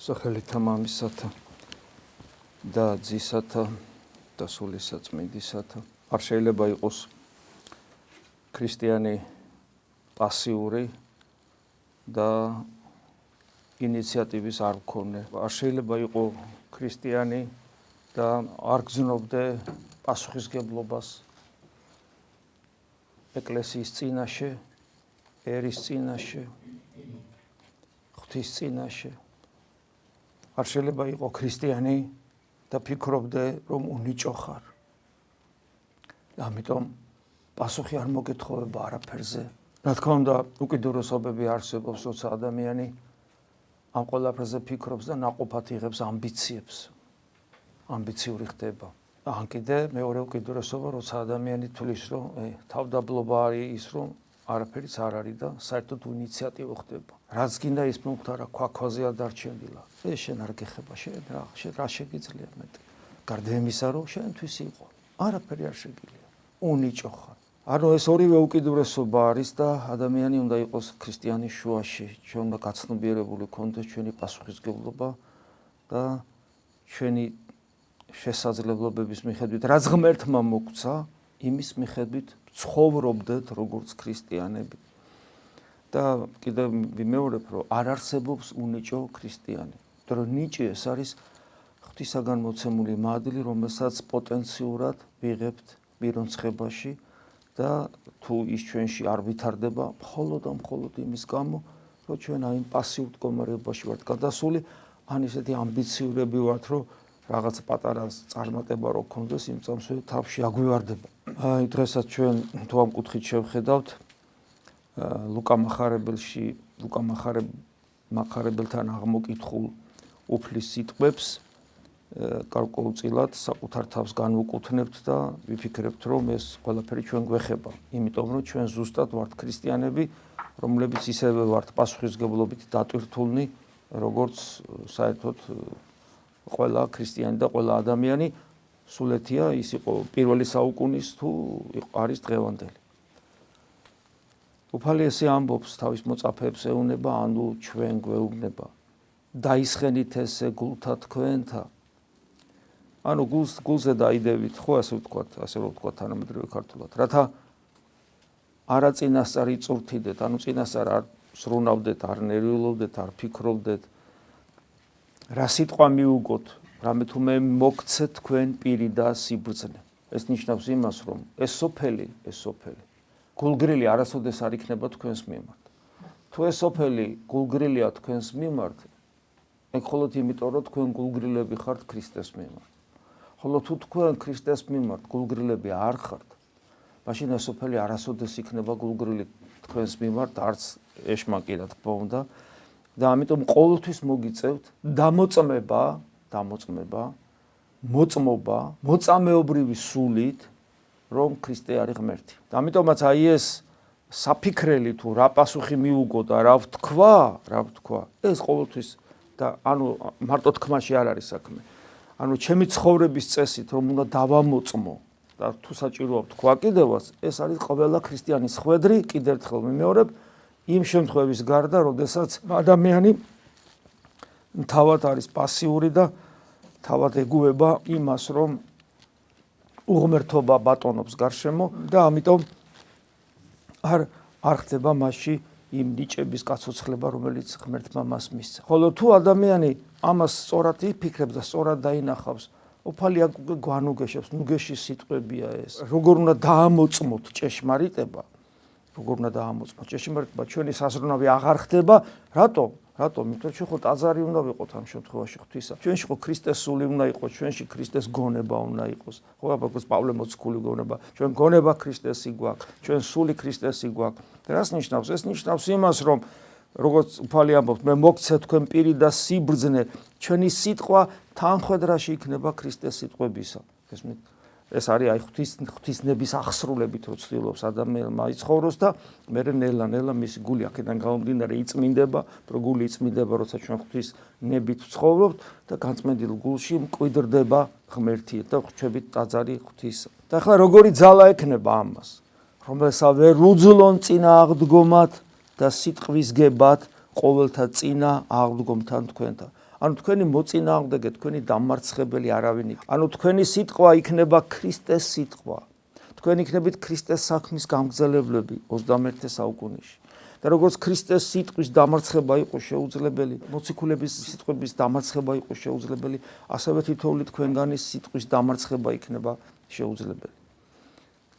სახელითა მამისათა და ძისათა და სულისაწმინდისათა. არ შეიძლება იყოს ქრისტიანი პასიური და ინიციატივის არ მქონე. არ შეიძლება იყო ქრისტიანი და არ გზნობდე პასუხისგებლობას ეკლესიის წინაშე, ერის წინაშე, ღვთის წინაშე. არ შეიძლება იყო ქრისტიანი და ფიქრობდე რომ უნიჭო ხარ. ამიტომ პასუხი არ მოგეთხოვება არაფერზე. რა თქმა უნდა, უკიდურესობები არსებობს, როცა ადამიანი ამ ყველაფერზე ფიქრობს და ნაყოფად იღებს ამბიციებს. ამბიციური ხდება. ან კიდე მეორე უკიდურესობა, როცა ადამიანი თვლის, რომ თავდაბლობა არის ის, რომ არაფერიც არ არის და საერთოდ ინიციატივა ხდება. რაც გინდა ის მომხდარა ქვაქვაზე ადარჩენილა. შენ არ გეხება, შენ რა შეგიძლია მეტი. გარდა იმისა, რომ შენთვის იყო, არაფერი არ შეგიძლია. უნიჭო ხარ. ანუ ეს ორივე უკიდურესობა არის და ადამიანი უნდა იყოს ქრისტიანის შუაში. ჩვენ უნდა გაცნობიერებული გქონდეს ჩვენი პასუხისგებლობა და ჩვენი შესაძლებლობების მიხედვით, რაც ღმერთმა მოგცა, იმის მიხედვით ცხოვრობდეთ როგორც ქრისტიანები. და კიდევ ვიმეორებ, რომ არ არსებობს უნიჭო ქრისტიანი. იმიტომ რომ ნიჭი ეს არის ღვთისაგან მოცემული მადლი, რომელსაც პოტენციურად ვიღებთ მირონცხებაში და თუ ის ჩვენში არ ვითარდება, მხოლოდ და მხოლოდ იმის გამო, რომ ჩვენ აი პასიურ მდგომარეობაში ვართ გადასული, ან ისეთი ამბიციურები ვართ, რომ რაღაც პატარა წარმატება რო გქონდეს, იმ წამსვე თავში აგვივარდება. აი დღესაც ჩვენ თუ ამ კუთხით შევხედავთ, ლუკა მახარებელთან აღმოკითხულ უფლის სიტყვებს გარკვეულწილად საკუთარ თავს განვუკუთვნებთ და ვიფიქრებთ, რომ ეს ყველაფერი ჩვენ გვეხება. იმიტომ რომ ჩვენ ზუსტად ვართ ქრისტიანები, რომლებიც ისევე ვართ პასუხისგებლობით დატვირთულნი, როგორც საერთოდ ყველა ქრისტიანი და ყველა ადამიანი. სულეთია ის იყო პირველი საუკუნის თუ არის დღევანდელი. უფალი ესე ამბობს თავის მოწაფეებს ეუბნება, ანუ ჩვენ გვეუბნება. დაისხენით ესე გულთა თქვენთა. ანუ გულზე დაიდებით, ხო ასე ვთქვათ თანამედროვე ქართულად. რათა არა წინასწარ იწურთიდეთ, ანუ წინასწარ არ სრუნავდეთ, არ ნერვიულობდეთ, არ ფიქრობდეთ. რა სიტყვა მიუგოთ, რამე თუ მე მოგცეთ თქვენ პირი და სიბრძნე. ეს ნიშნავს იმას, რომ ეს სოფელი გულგრილი არასოდეს არ იქნება თქვენს მიმართ. თუ ეს სოფელი გულგრილია თქვენს მიმართ, ეგ მხოლოდ იმიტომ, რომ თქვენ გულგრილები ხართ ქრისტეს მიმართ. ხოლო თუ თქვენ ქრისტეს მიმართ გულგრილები არ ხართ, მაშინ ეს სოფელი არასოდეს იქნება გულგრილი თქვენს მიმართ, არც ეშმაკი რა თქმა უნდა. და ამიტომ ყოველთვის მოგიწევთ მოწმობა, მოწამეობრივი სულით, რომ ქრისტე არის ღმერთი. და ამიტომაც აი ეს საფიქრელი თუ რა პასუხი მიუგო და რა ვთქვა, ეს ყოველთვის და ანუ მარტო თქმაში არ არის საქმე. ანუ ჩემი ცხოვრების წესით რომ უნდა დავამოწმო და თუ საჭიროა ვთქვა კიდევაც, ეს არის ყველა ქრისტიანის ხვედრი, კიდევ ერთხელ მიმეორებ, იმ შემთხვევის გარდა, როდესაც ადამიანი თავად არის პასიური და თავად ეგუება იმას, რომ უღმერთობა ბატონობს გარშემო და ამიტომ არ ხდება მასში იმ ნიჭების გაცოცხლება, რომელიც ღმერთმა მას მისცა. ხოლო თუ ადამიანი ამას სწორად იფიქრებს და სწორად დაინახავს, უფალი გვანუგეშებს, ნუგეში სიტყვებია ეს. როგორ უნდა დაამოწმოთ ჭეშმარიტება, ჩვენი საზრუნავი აღარ ხდება, რატომ? იმიტომ ჩვენ ხო ტაძარი უნდა ვიყოთ ამ შემთხვევაში ღვთისა. ჩვენში ხო ქრისტეს სული უნდა იყოს, ჩვენში ქრისტეს გონება უნდა იყოს. ხო, აბა პავლე მოციქული გონება, ჩვენ გონება ქრისტესი გვაქვს, ჩვენ სული ქრისტესი გვაქვს. რას ნიშნავს? ეს ნიშნავს იმას, რომ როგორც უფალი ამბობს, მე მოგცეთ თქვენ პირი და სიბრძნე, ჩვენი სიტყვა თანხვედრაში იქნება ქრისტეს სიტყვებისა. ეს არის აი ღვთისნების აღსრულებით, რო ცდილობს ადამიანმა იცხოვროს და მე ნელა მისი გული აქედან გამომდინარე იწმინდება, გული იწმინდება, როცა ჩვენ ღვთის ნებით ვცხოვრობთ და განწმენდილ გულში მკვიდრდება ღმერთი და ღვთებით ტაძარი ღვთისა. და ახლა როგორი ძალა ექნება ამას, რომელსა ვერ უძლონ წინა აღდგომად და სიტყვის გებად ყოველთა წინა აღდგომთან თქვენთან. ანუ თქვენი მოწინააღმდეგე, თქვენი დამარცხებელი არავინ იქნება. ანუ თქვენი სიტყვა იქნება ქრისტეს სიტყვა. თქვენ იქნებით ქრისტეს საქმის გამგზელებლები 21 საუკუნეში. და როგორც ქრისტეს სიტყვის დამარცხება იყო შეუძლებელი, მოციქულების სიტყვების დამარცხება იყო შეუძლებელი, ასევე თითოეული თქვენგანის სიტყვის დამარცხება იქნება შეუძლებელი.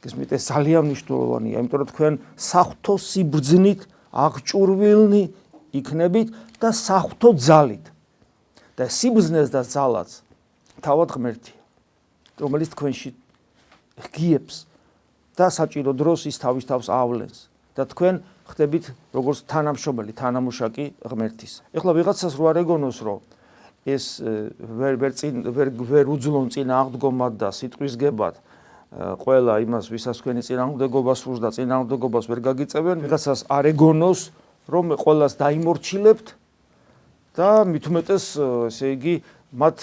გესმით, ეს ძალიან მნიშვნელოვანია, იმიტომ რომ თქვენ საღვთო სიბრძნით აღჭურვილნი იქნებით და საღვთო ძალით. და სიბრძნეს და ძალაც თავად ღმერთია, რომელიც თქვენში ღიებს და საჭირო დროს ის თავის თავს ავლენს და თქვენ ხდებით როგორც თანამშრომელი, თანამუშაკი ღმერთის. ეხლა ვიღაცას რო არ ეგონოს, რომ ეს ვერ უძლონ წინააღმდეგობად და სიტყვისგებად ყველა იმას, ვისაც თქვენი წინააღმდეგობა სურს და წინააღმდეგობას ვერ გაგიწევენ, ვიღაცას არ ეგონოს, რომ ყველას დაიმორჩილებთ და მით უმეტეს, ესე იგი, მათ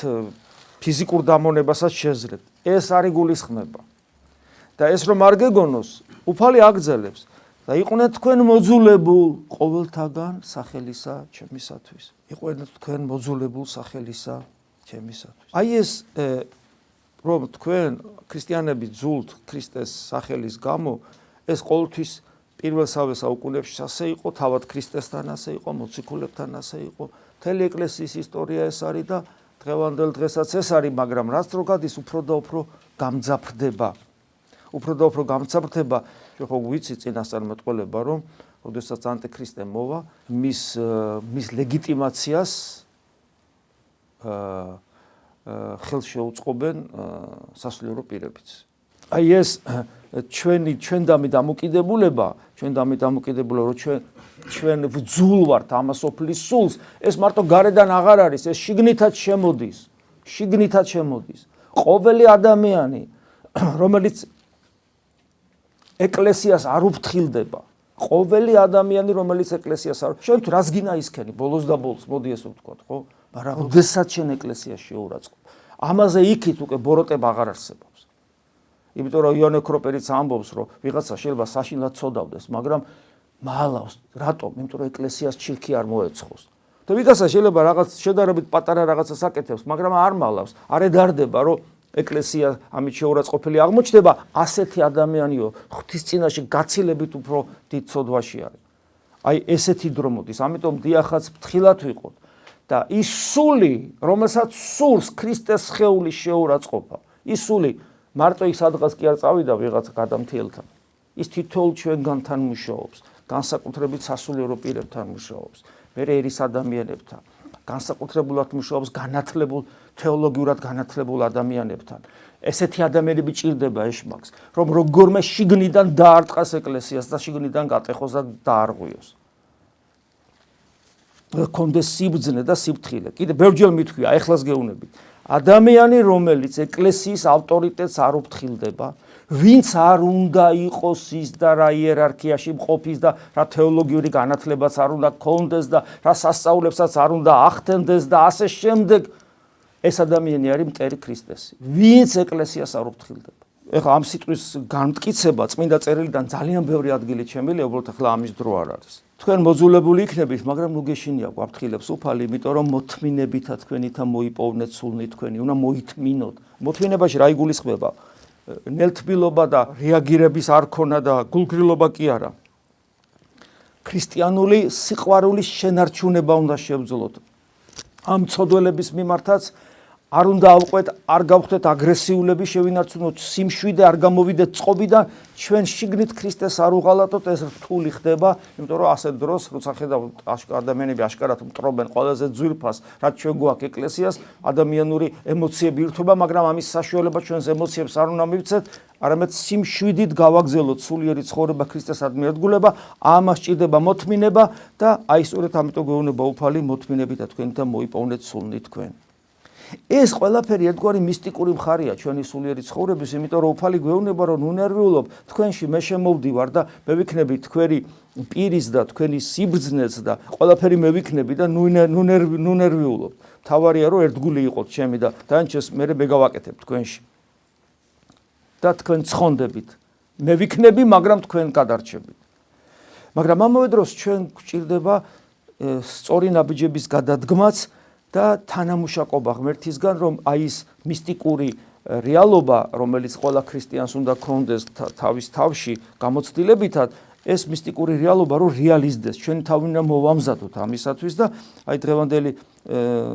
ფიზიკურ დამონებასაც შეძლებთ. ეს არ იგულისხმება. და ეს რომ არ გეგონოს, უფალი აგრძელებს და იყვნენ თქვენ მოძულებულ ყოველთაგან სახელისა ჩემისათვის. იყვნენ თქვენ მოძულებულ სახელისა ჩემისათვის. აი ეს რომ თქვენ ქრისტიანები ძულთ ქრისტეს სახელის გამო, ეს ყოველთვის პირველსავე საუკუნეებში ასე იყო, თავად ქრისტესთან ასე იყო, მოციქულებთან ასე იყო. მთელი ეკლესიის ისტორია ეს არის და დღევანდელ დღესაც ეს არის, მაგრამ რაც რო გადის, უფრო და უფრო გამძაფრდება. უფრო და უფრო გამძაფრდება, ხო ვიცი წინასწარმეტყველება, რომ როდესაც ანტიქრისტე მოვა, მის ლეგიტიმაციას ხელს შეუწყობენ სასულიერო პირებიც. აი ეს ჩვენდამი დამოკიდებულება, რომ ჩვენ ვძულ ვართ ამას ოფლის სულს, ეს მარტო გარედან აღარ არის, ეს შიგნითაც შემოდის. ყოველი ადამიანი, რომელიც ეკლესიას არ უფრთხილდება, ყოველი ადამიანი, რომელიც ეკლესიას არ, შენ თუ რას გინა ისქენი, ბოლოს და ბოლოს, მოდი ესე ვთქვათ, ხო? მაგრამ როდესაც შენ ეკლესიას შეურაცხყოფ, ამაზე იქით უკვე ბოროტება აღარ არსებობს. იმიტომ რომ იონე კროპერიც ამბობს, რომ ვიღაცა შეიძლება საშინლად ცოდავდეს, მაგრამ მალავს, რატომ? იმიტომ რომ ეკლესიას ჩირქი არ მოეცხოს. და ვიღაცა შეიძლება რაღაც შედარებით პატარა რაღაცას აკეთებს, მაგრამ არ მალავს, არ ედარდება, რომ ეკლესია ამით შეურაცხყოფელი აღმოჩნდება, ასეთი ადამიანიო ღვთის წინაშე გაცილებით უფრო დიდ ცოდვაში არის. აი ესეთი დრო მოდის, ამიტომ დიახაც ფრთხილად ვიყოთ და ის სული, რომელსაც სურს ქრისტეს სხეულის შეურაცხყოფა, ის სული მარტო ის სადღაც კი არ წავიდა ვიღაც გადამთიელთან. ის თითოეულ ჩვენგანთან მუშაობს, განსაკუთრებით სასულიერო პირებთან მუშაობს, მერე ერის ადამიანებთან. განსაკუთრებულად მუშაობს განათლებულ, თეოლოგიურად განათლებულ ადამიანებთან. ესეთი ადამიანები ჭირდება ეშმაკს, რომ როგორმე შიგნიდან დაარტყას ეკლესიას და შიგნიდან გატეხოს და დაარღვიოს. კონდეს სიბრძნე და სიფრთხილე. კიდე ბევრჯერ მithქვია, ეხლას გეუბნებით. ადამიანი, რომელიც ეკლესიის ავტორიტეტს არ უფრთხილდება, ვინც არ უნდა იყოს ის და რა იერარქიაში მყოფის და რა თეოლოგიური განათლებაც არ უნდა ქონდეს და რა სასწაულებსაც არ უნდა ახდენდეს და ასე შემდეგ, ეს ადამიანი არის მტერი ქრისტესი. ვინც ეკლესიას არ უფრთხილდება. ეხლა ამ სიტყვის განმტკიცება წმინდა წერილიდან ძალიან ბევრი ადგილი შემილია, უბრალოდ ახლა ამის დრო არ არის. თქვენ მოძულებული იქნებით, მაგრამ ნუ გეშინია გვაფრთხილებს უფალი, იმიტომ რომ მოთმინებითა თქვენითა მოიპოვნეთ სულნი თქვენი, უნდა მოითმინოთ. მოთმინებაში რა იგულისხმება? ნელთბილობა და რეაგირების არ ქონა და გულგრილობა კი არა. ქრისტიანული სიყვარულის შენარჩუნება უნდა შევძლოთ. ამ ცოდველების მიმართაც არ უნდა ავყვეთ, არ გავხდეთ აგრესიულები, შევინარჩუნოთ სიმშვიდე, არ გამოვიდეთ წყობიდან, ჩვენ შიგნით ქრისტეს არ უღალატოთ, ეს რთული ხდება, იმიტომ რომ ასეთ დროს, როცა ხედავ ადამიანები აშკარად მტრობენ ყველაზე ძვირფას, რაც ჩვენ გვაქვს ეკლესიას, ადამიანური ემოციები ირთვება, მაგრამ ამის საშუალება ჩვენს ემოციებს არ უნდა მივცეთ, არამედ სიმშვიდით გავაგზავნოთ სულიერი ცხოვრება ქრისტესადმი ერთგულება, ამას ჭირდება მოთმინება და აი სწორედ ამიტომ გვეუბნება უფალი, მოთმინებით და თქვენითა მოიპოვნეთ სულნი თქვენ. ეს ყველაფერი ერთგვარი მისტიკური მხარეა ჩვენი სულიერი ცხოვრების, იმიტომ რომ უფალი გვეუბნება, რომ ნუ ნერვიულობ, თქვენში მე შემოვდივარ და მე ვიქნები თქვენი პირის და თქვენი სიბრძნეს და ყველაფერი მე ვიქნები და ნუ ნერვიულობ. თავარია რომ ერთგული იყოთ ჩემი და დანარჩენს მე გავაკეთებ თქვენში. და თქვენ ცხონდებით. მე ვიქნები, მაგრამ თქვენ გადარჩებით. მაგრამ ამავე დროს ჩვენ გვჭირდება სწორი ნაბიჯების გადადგმაც და თანამუშაკობა ღმერთისგან, რომ აი ის მისტიკური რეალობა, რომელიც ყველა ქრისტიანს უნდა ქონდეს თავის თავში გამოცდილებითად, ეს მისტიკური რეალობა რომ რეალიზდეს, ჩვენი თავი უნდა მოვამზადოთ ამისათვის და აი დღევანდელი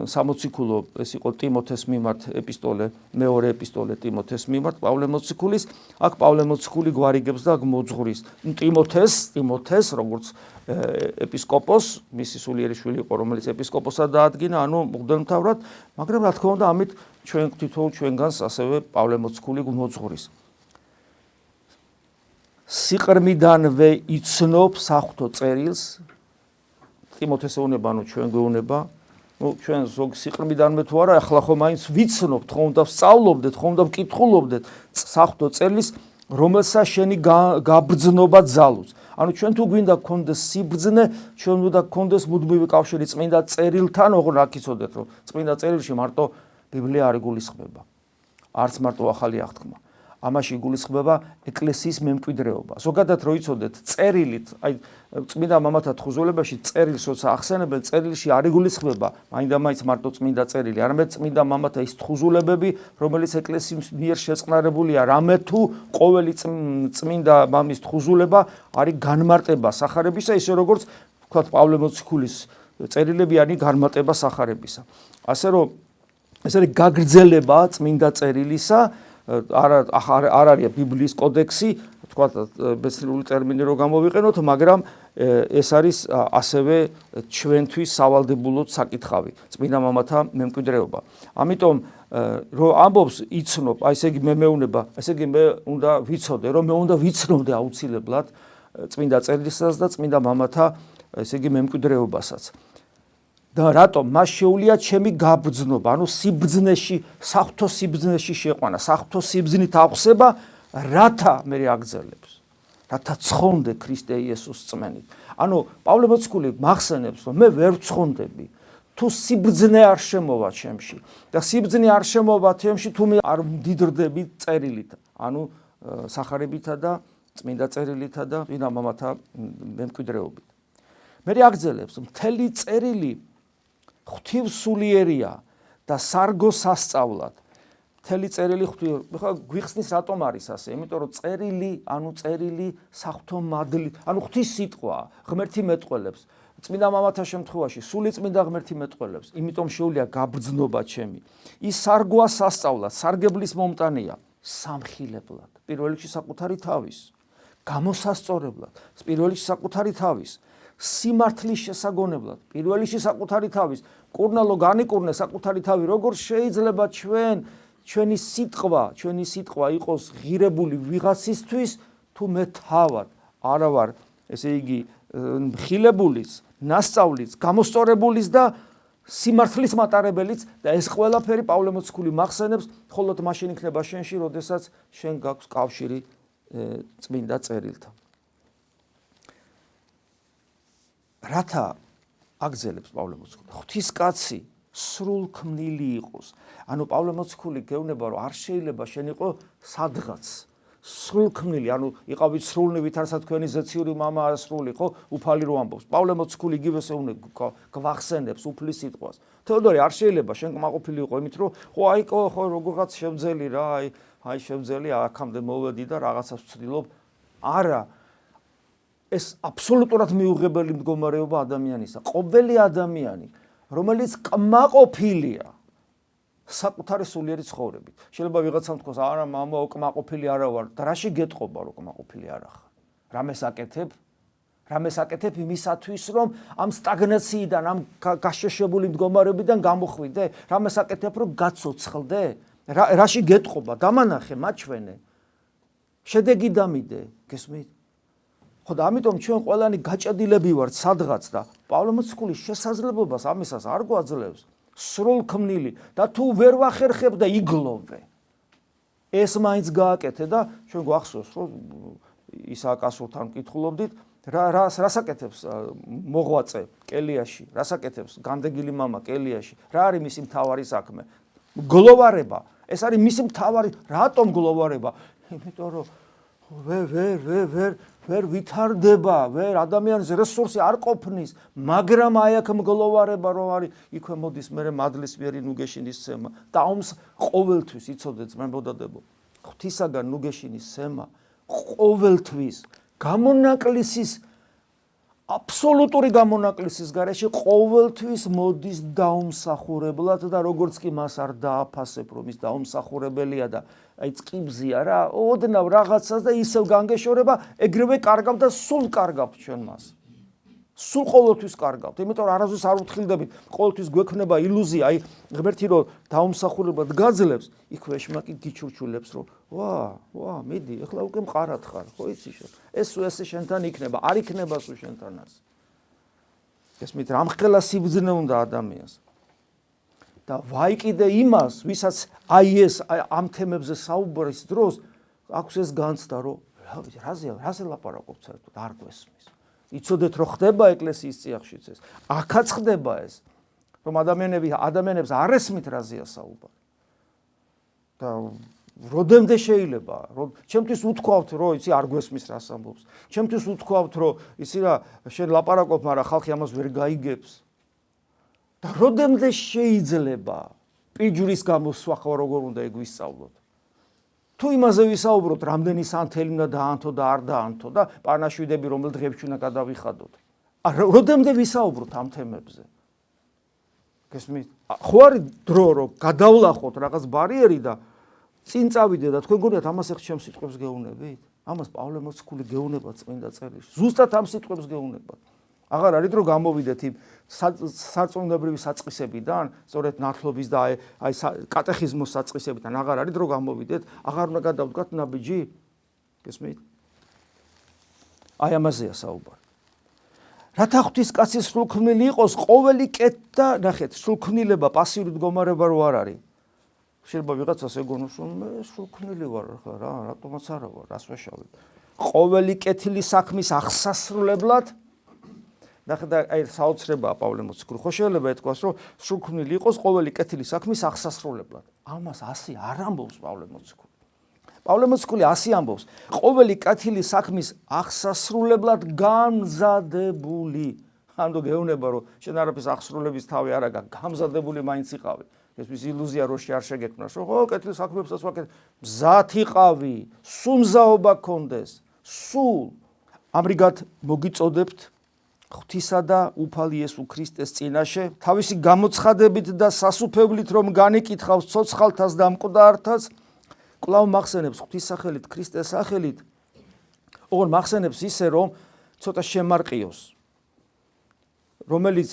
60 ქულო ეს იყო ტიმოთეს მიმართ ეპისტოლე, მეორე ეპისტოლე ტიმოთეს მიმართ, პავლე მოციქულის, აქ პავლე მოციქული გვარიგებს და მოძღვრის ტიმოთეს, როგორც ეპისკოპოს, მისი სულიერი შვილი იყო, რომელიც ეპისკოპოსად დაადგინა, ანუ მღვდელმთავრად, მაგრამ რა თქმა უნდა, ამით ჩვენ თითოეულ ჩვენგანს ასევე პავლე მოციქული მოძღვრის. სიყრმიდანვე იცნობ საღვთო წერილს, ტიმოთეს ეუბნება, ანუ ჩვენ გვეუბნება, ჩვენ ზოგ სიყრმიდანვე თუ არა, ახლა ხომ მაინც ვიცნობთ, ხომ უნდა ვსწავლობდეთ, ხომ უნდა ვკითხულობდეთ საღვთო წერილს, რომელსაც შენი გაბრძნობა ძალუց. ანუ ჩვენ თუ გვინდა გქონდეს სიბრძნე, ჩვენ უნდა გქონდეს მუდმივი კავშირი წმინდა წერილთან, ოღონდ აქ იცოდეთ, რომ წმინდა წერილში მარტო ბიბლია არ იგულისხმება. არც მარტო ახალი აღთქმა. ამაში იგულისხმება ეკლესიის მემკვიდრეობა. ზოგადად რო იცოდეთ, წერილით, აი წმინდა მამათა თხზულებაში წერილს როცა ახსენებენ, წერილში არ იგულისხმება მაინდა-მაინც მარტო წმინდა წერილი, არამედ წმინდა მამათა ის თხზულებები, რომელიც ეკლესიის მიერ შეწყნარებულია, რამე თუ ყოველი წმინდა მამის თხზულება არის განმარტება სახარებისა, ისე როგორც ვთქვათ პავლე მოციქულის წერილები არის განმარტება სახარებისა. ასე რომ ეს არის გაგრძელება წმინდა წერილისა, არ არის ბიბლიის კოდექსი, თქვა ბეცრიული ტერმინი რო გამოვიყენოთ, მაგრამ ეს არის ასევე ჩვენთვის სავალდებულო საკითხავი, წმინდა მამათა მემკვიდრეობა. ამიტომ რო ამბობს იცნობ, აი ესე იგი მე მეუნება, ესე იგი მე უნდა ვიცოდე, რომ მე უნდა ვიცნობდე აუცილებლად წმინდა წერილისაც და წმინდა მამათა ესე იგი მემკვიდრეობასაც. და რატომ მას შეუძლია ჩემი გაბრძნობა, ანუ სიბრძნეში, საღვთო სიბრძნეში შეყვანა, საღვთო სიბრძნით აღსება, რათა მე აგრძელებს, რათა ცხონდე ქრისტე იესოს წმენით. ანუ პავლე მოციქული მახსენებს, რომ მე ვერ ვცხონდები, თუ სიბრძნე არ შემოვა ჩემში და სიბრძნე არ შემოვა ჩემში, თუ მე არ მდიდრდები წერილით, ანუ სახარებითა და წმინდა წერილითა და წმინდა მამათა მემკვიდრეობით. მე აგრძელებს, მთელი წერილი ღვთივსულიერია და სარგო სასწავლად. მთელი წერილი ხა გვიხსნის რატომ არის ასე? იმიტომ რომ წერილი საღვთო მადლი, ანუ ღვთის სიტყვა, ღმერთი მეტყველებს. წმინდა მამათა შემთხვევაში სული წმინდა ღმერთი მეტყველებს, იმიტომ შეუძლია გაბრძნობა ჩემი. ის სარგოა სასწავლად, სარგებლის მომტანია, სამხილებლად. პირველ რიგში საკუთარი თავის, გამოსასწორებლად, პირველ რიგში საკუთარი თავის. სიმართლის შესაგონებლად, პირველ რიგში საკუთარი თავის, კურნალო განიკურნე საკუთარი თავი, როგორ შეიძლება ჩვენი სიტყვა იყოს ღირებული ვიღაცისთვის, თუ მე თავად არა ვარ, ესე იგი, ხილებულის, ნასწავლის, გამოსწორებულის და სიმართლის მატარებელიც და ეს ყველაფერი პავლე მოციქული მახსენებს, მხოლოდ მაშინ იქნება შენში, როდესაც შენ გაქვს კავშირი წმინდა წერილთან. რათა აგზელებს პავლე მოციქული, ღვთისკაცი სრულქმნილი იყოს. ანუ პავლე მოციქული გეუბნება, რომ არ შეიძლება შენ იყო სადღაც სრულქმნილი, ანუ იყავით სრულნი, ვითარცა თქვენი ზეციური მამა სრული, ხო, უფალი რო ამბობს. პავლე მოციქული იგივეს გვახსენებს უფლის სიტყვას. თეოდორე, არ შეიძლება შენ კმაყოფილი იყო იმით, რომ ხო აი ხო როგორღაც შევძელი რა, აი შევძელი, აქამდე მოვედი და რაღაცას ვცდილობ. არა, ეს აბსოლუტურად მიუღებელი მდგომარეობა ადამიანისა. ყოველი ადამიანი, რომელიც კმაყოფილია საკუთარი სულიერი ცხოვრებით. შეიძლება ვიღაცამ თქვას, არა მამა, კმაყოფილი არა ვარ. და რაში გეტყობა, რომ კმაყოფილი არ ახარ? რამეს აკეთებ იმისათვის, რომ ამ სტაგნაციიდან, ამ გაშეშებული მდგომარეობიდან გამოხვიდე? რამეს აკეთებ, რომ გაცოცხლდე? რაში გეტყობა? დამანახე, მაჩვენე. შედეგი დამიდე, გესმით? ხო და ამიტომ ჩვენ ყველანი გაჭედილები ვართ სადღაც და პავლე მოციქულის შესაძლებლობას ამისას არ გვაძლევს სრულქმნილი და თუ ვერ ვახერხებ და იგლოვე ეს მაინც გააკეთე და ჩვენ გვახსოვს რომ ისააკ ასურთან ვკითხულობდით რას აკეთებს მოღვაწე კელიაში, რას აკეთებს განდეგილი მამა კელიაში, რა არის მისი მთავარი საქმე? გლოვარება. ეს არის მისი მთავარი, რატომ გლოვარება? იმიტომ რომ ვერ ვითარდება, ვერ ადამიანის რესურსი არ ყოფნის, მაგრამ აი აქ მგლოვარება რომ არის, იქვე მოდის მე მადლის ვერი ნუგეშინის სემა და ომს ყოველთვის იცოდეთ ძმებოდადებო. ღვთისაგან ნუგეშინის სემა ყოველთვის გამონაკლისის აბსოლუტური გამონაკლისის გარეშე ყოველთვის მოდის დაუმსახურებლად და როგორც კი მას არ დააფასებ რომ ის დაუმსახურებელია და აი წყიბზია რა ოდნავ რაღაცას და ისევ განგეშორება ეგრევე კარგავ და სულ კარგავთ ჩვენ მას სულ ყოველთვის კარგავთ იმიტომ რომ არასდროს არ ვთხილდებით ყოველთვის გვექნება ილუზია აი ღმერთი რომ დაუმსახურებლად გაძლევს იქვე შმაკი გიჩურჩულებს რომ ვა მიდი ეხლა უკვე მყარად ხარ ხო იცი ეს შენთან იქნება არ იქნება სულ შენთანაც ესმით რამხელა სიბძნე უნდა ადამიანს და ვაიკიდე იმას ვისაც აი ეს ამ თემებზე საუბრის დროს აქვს ეს განცდა რომ რაზე ლაპარაკობ საერთოდ არ გვესმის იცოდეთ რომ ხდება ეკლესიის წიაღშიც ეს აქაც ხდება ეს რომ ადამიანებს არ ესმით რაზეა საუბარი და როდემდე შეიძლება რომ ჩემთვის უთქვავთ რომ იცი არ გვესმის რას ამბობს ჩემთვის უთქვავთ რომ იცი რა შენ ლაპარაკობ მაგრამ ხალხი ამას ვერ გაიგებს და როდემდე შეიძლება პიჯურის გამოსვა ხო როგორ უნდა ეგვისწავლოთ თუ იმაზე ვისაუბროთ რამდენი სანთელი უნდა დაანთო და არ დაანთო და პანაშვიდები რომელ დღეებში უნდა გადავიხადოთ როდემდე ვისაუბროთ ამ თემებზე გესმით ხო არის დრო რომ გადავლახოთ რაღაც ბარიერი და წინ წავიდე და თქვენ გონიათ ამას ახ ჩემს სიტყვებს გეუნებით ამას პავლე მოციქული გეუნებათ წმინდა წერილში ზუსტად ამ სიტყვებს გეუნებათ აღარ არის რომ გამოვიდეთ იმ სარწმუნოებრივი საწყისებიდან სწორედ ნათლობის და აი კატეხიზმოს საწყისებიდან აღარ არის რომ გამოვიდეთ აღარ უნდა გადავდგათ ნაბიჯი გესმით აი ამაზეა საუბარი რათა ღვთისკაცის სრულქმნილი იყოს ყოველი კეთდა ნახეთ სრულქმნილება პასიური მდგომარეობა რო არ არის შეიძლება ვიღაცას ეგონოს რომ მე სრულქმნილი ვარ ხა რა რატომაც არა ვარ რას ვეშავებ ყოველი კეთილი საქმის აღსასრულებლად ნახეთ აი საოცრებაა პავლე მოციქული ხო შეიძლება ეთქვას რომ სრულქმნილი იყოს ყოველი კეთილი საქმის აღსასრულებლად ამას ასე არ ამბობს პავლე მოციქული პავლე მოციქული ასე ამბობს ყოველი კეთილი საქმის აღსასრულებლად გამზადებული ამდო გეუნება რომ შენ არაფერს აღსრულების თავი არ აგა გამზადებული მაინც იყავი ეს ის ილუზია რო არ შეგექმნას რომ ხო კეთილ საქმებსაც ვაკეთებ მზად იყავი სულ მზაობა გქონდეს სულ ამრიგად მოგიწოდებთ ღვთისა და უფალ იესო ქრისტეს წინაშე თავისი გამოცხადებით და სასუფევლით რომ განიკითხავს ცოცხალთას და მკვდართას კვლავ მახსენებს ღვთის სახელით ქრისტეს სახელით ოღონ მახსენებს ისე რომ ცოტა შემარყიოს რომელიც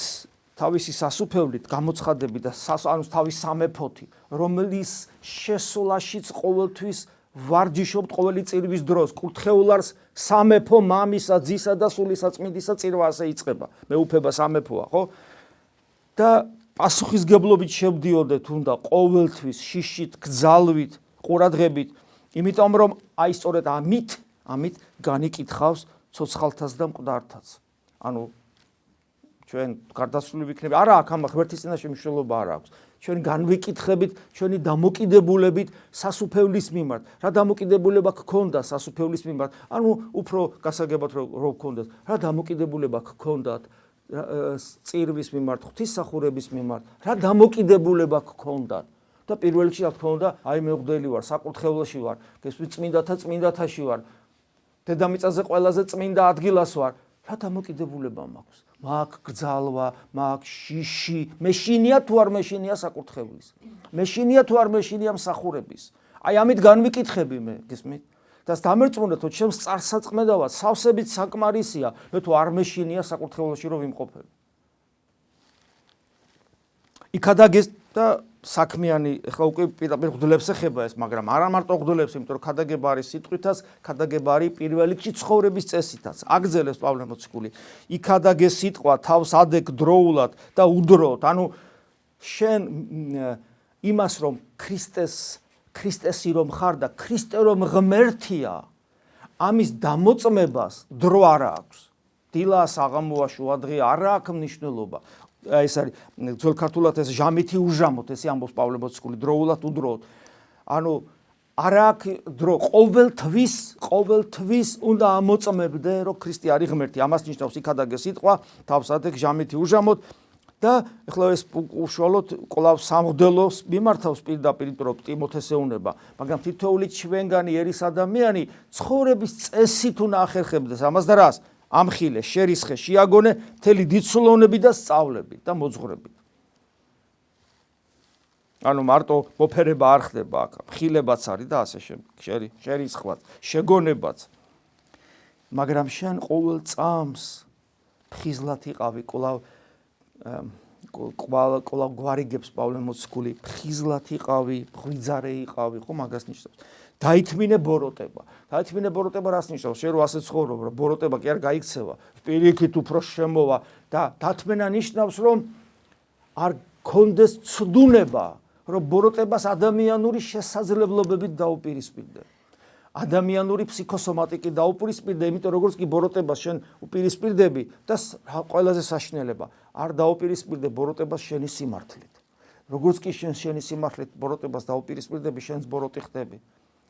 თავისი სასუფევლით გამოცხადებით და ანუ თავის სამეფოთი რომლის შესვლაშიც ყოველთვის ვარჯიშობთ ყოველი წირვის დროს კურთხეულარს სამეფო მამისა ძისა და სულისაწმინდისა წირვა ასე იწყება მეუფება სამეფოა ხო და პასუხისგებლობით შევდიოდეთ უნდა ყოველთვის შიშით გძალვით ყურადღებით იმიტომ რომ აი სწორედ ამით განიკითხავს ცოცხალთას და მკვდართას ანუ ჩვენ გარდაცვლილი ვიქნები არა აქ ამ ღმერთის წინაშე მნიშვნელობა არ აქვს ჩვენ განვიკითხებით ჩვენი დამოკიდებულებით სასუფევლის მიმართ რა დამოკიდებულება გქონდა სასუფევლის მიმართ ანუ უფრო გასაგებად რო გქონდეთ რა დამოკიდებულება გქონდათ წირვის მიმართ ღვთისმსახურების მიმართ რა დამოკიდებულება გქონდათ და პირველ რიგში რა თქმა უნდა აი მევღდელი ვარ საკურთხეველში ვარ გესმით წმინდათაში ვარ დედამიწაზე ყველაზე წმინდა ადგილას ვარ რა დამოკიდებულება მაქვს მაგ გძალვა, მაგ შიში, მეშინია თუ არ მეშინია საკურთხევლის. მეშინია თუ არ მეშინია მსახურების. აი ამით განვიკითხები მე, გესმით? და დამერწმუნდეთ, რომ ჩემს წარსაწმედავად სავსებით საკმარისია, მე თუ არ მეშინია საკურთხეველში რომ ვიმყოფები. იქადაგეს და საქმიანი ეხლა უკვე პირდაპირ ღდულებს ეხება ეს, მაგრამ არა მარტო ღდულებს, იმიტომ რომ ქადაგება არის სიტყვითაც, ქადაგება არის პირველ რიგში ცხოვრების წესითაც. აგზელებს პავლე მოციქული. იქადაგეს სიტყვა თავს ადეკ დროულად და უდროთ. ანუ შენ იმას რომ ქრისტესი რომ ხარ და ქრისტე რომ ღმერთია, ამის დამოწმებას დრო არ აქვს. დილა საღამოა შუადღე არ აქვს მნიშვნელობა. ეს არის ძველ ქართულად ეს ჟამითი უჟამოთ, ესე ამბობს პავლე მოციქული, დროულად უდროოთ. ანუ არა აქვს დრო, ყოველთვის უნდა ამოწმებდე, რომ ქრისტე არის ღმერთი. ამას ნიშნავს იქადაგე სიტყვა, თავს ადექ ჟამითი უჟამოთ და ეხლა ეს უშუალოდ კვლავ სამღვდელოს მიმართავს პირდაპირ, რომ ტიმოთეს ეუნება, მაგრამ თითოეული ჩვენგანი ერის ადამიანი ცხოვრების წესით უნდა ახერხებდეს ამას და რას? ამხილე, შერისხე, შეაგონე მთელი დიდსულოვნები და სწავლები და მოძღვრებით. ანუ მარტო მოფერება არ ხდება აქ, ხილებაც არის და ასე შემდეგ, შერისხვაც, შეგონებაც. მაგრამ შენ ყოველ წამს ფხიზლად იყავი, კვლავ გვარიგებს პავლე მოციქული, ფხიზლად იყავი, ღვიძარე იყავი, ხო მაგას ნიშნავს. დაითმინე ბოროტება. დაითმინე ბოროტება რას ნიშნავს? შენ რო ასე ცხოვრობ, რომ ბოროტება კი არ გაიქცევა, პირიქით უფრო შემოვა და დათმენა ნიშნავს, რომ არ გქონდეს ცდუნება, რომ ბოროტებას ადამიანური შესაძლებლობებით დაუპირისპირდე. ადამიანური ფსიქოსომატიკით დაუპირისპირდე, იმიტომ როგორც კი ბოროტებას შენ უპირისპირდები და ყველაზე საშინელება, არ დაუპირისპირდე ბოროტებას შენი სიმართლით. როგორც კი შენ შენი სიმართლით ბოროტებას დაუპირისპირდები, შენს ბოროტი ხდები.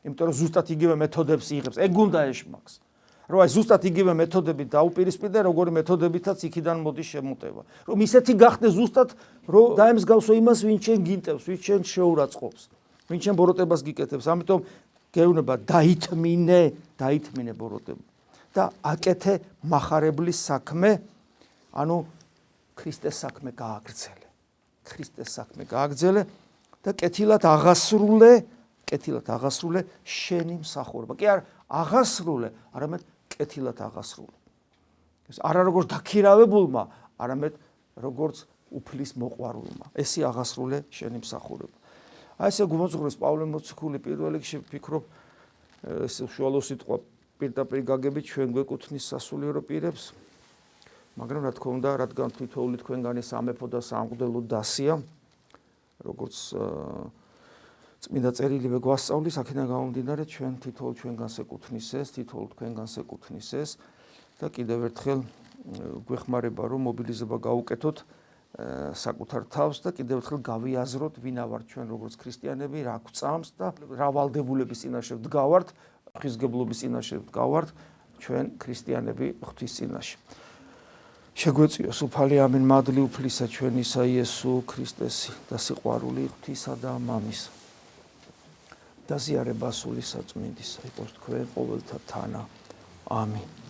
იმიტომ რომ ზუსტად იგივე მეთოდებს იღებს. ეგ უნდა ეშმაკს. რომ აი ზუსტად იგივე მეთოდებით დაუპირისპირდე, როგორი მეთოდებითაც იქიდან მოდის შემოტევა. რომ ისეთი გახდე ზუსტად, რომ დაემსგავსო იმას, ვინ შენ გინტევს, ვინ შენ შეურაცხყოფს, ვინ შენ ბოროტებას გიკეთებს. ამიტომ გეუბნება დაითმინე ბოროტება და აკეთე მახარებლის საქმე, ანუ ქრისტეს საქმე გააგრძელე. ქრისტეს საქმე გააგრძელე და კეთილად აღასრულე შენი მსახურება. კი არ აღასრულე, არამედ კეთილად აღასრულე. არა როგორც დაქირავებულმა, არამედ როგორც უფლის მოყვარულმა. ესე აღასრულე შენი მსახურება. აი ესე გმოძღვრეს პავლე მოციქული პირველ რიგში ვფიქრობ, ეს უშუალო სიტყვა პირდაპირ გაგებით ჩვენ გვეკუთვნის სასულიერო პირებს, მაგრამ რა თქმა უნდა, რადგან თითოეული თქვენგანი სამეფო და სამღვდელო დასია, როგორც წმინდა წერილივე გვასწავლის, აქედან გამომდინარე ჩვენ თითოეულ ჩვენგანს ეკუთვნის ეს და კიდევ ერთხელ გვეხმარება რომ მობილიზება გავუკეთოთ საკუთარ თავს და კიდევ ერთხელ გავიაზროთ ვინა ვართ ჩვენ როგორც ქრისტიანები, რა გვწამს და რა ვალდებულების წინაშე ვდგავართ, ხიზგებლობის წინაშე ვდგავართ ჩვენ ქრისტიანები ღვთის წინაშე. შეგვეწიოს უფალი ამენ მადლი უფლისა ჩვენისა იესო ქრისტესი და სიყვარული ღვთისა და მამისა და ზიარება სული საწმინდისა იყოს თქვენ ყოველთა თანა. ამინ.